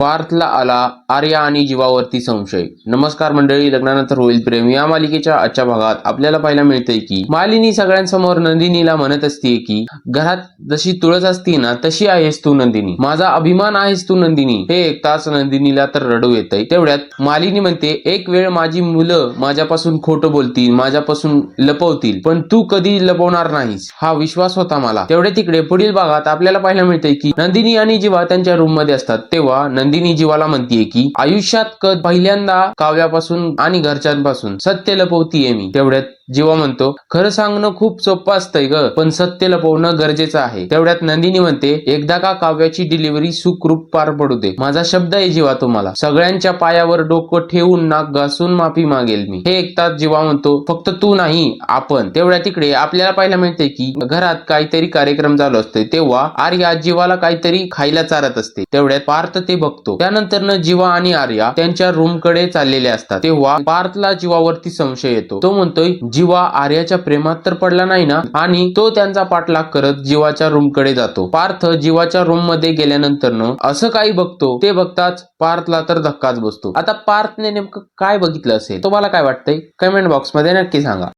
पार्थला आला आर्या आणि जीवावरती संशय. नमस्कार मंडळी, लग्नानंतर होईल प्रेम या मालिकेच्या आजच्या भागात आपल्याला पाहायला मिळतंय की मालिनी सगळ्यांसमोर नंदिनीला म्हणत असते की घरात जशी तुळस असती ना तशी आहेस तू नंदिनी, माझा अभिमान आहेस तू नंदिनी. हे ऐकताच नंदिनीला तर रडू येतंय. तेवढ्यात मालिनी म्हणते, एक वेळ माझी मुलं माझ्यापासून खोटं बोलतील, माझ्यापासून लपवतील, पण तू कधी लपवणार नाहीस हा विश्वास होता मला. तेवढ्या तिकडे पुढील भागात आपल्याला पाहायला मिळतंय की नंदिनी आणि जीवा त्यांच्या रूम मध्ये असतात. तेव्हा नंदिनी जीवाला म्हणतीये की आयुष्यात पहिल्यांदा काव्यापासून आणि घरच्यांपासून सत्य लपवतीये मी. तेवढ्यात जीवा म्हणतो, खरं सांगणं खूप सोपं असतंय ग, पण सत्य लपवणं गरजेचं आहे. तेवढ्यात नंदिनी म्हणते, एकदा का काव्याची डिलिव्हरी सुखरूप पार पडू दे. माझा शब्द आहे जीवा तुम्हाला, सगळ्यांच्या पायावर डोकं ठेवून नाक घासून माफी मागेल मी. हे ऐकताच जीवा म्हणतो, फक्त तू नाही आपण. तेवढ्या तिकडे आपल्याला पाहायला मिळते की घरात काहीतरी कार्यक्रम चालू असते. तेव्हा आर्या जीवाला काहीतरी खायला चारत असते. तेवढ्यात पार्थ ते बघतो. त्यानंतर जीवा आणि आर्या त्यांच्या रूम कडे चाललेले असतात. तेव्हा पार्थला जीवावरती संशय येतो. तो म्हणतोय, जीवा आर्याच्या प्रेमात तर पडला नाही ना, आणि तो त्यांचा पाठलाग करत जीवाच्या रूम कडे जातो. पार्थ जीवाच्या रूम मध्ये गेल्यानंतर असं काही बघतो. ते बघताच पार्थला तर धक्काच बसतो. आता पार्थने नेमकं काय बघितलं असेल, तुम्हाला काय वाटतंय कमेंट बॉक्स मध्ये नक्की सांगा.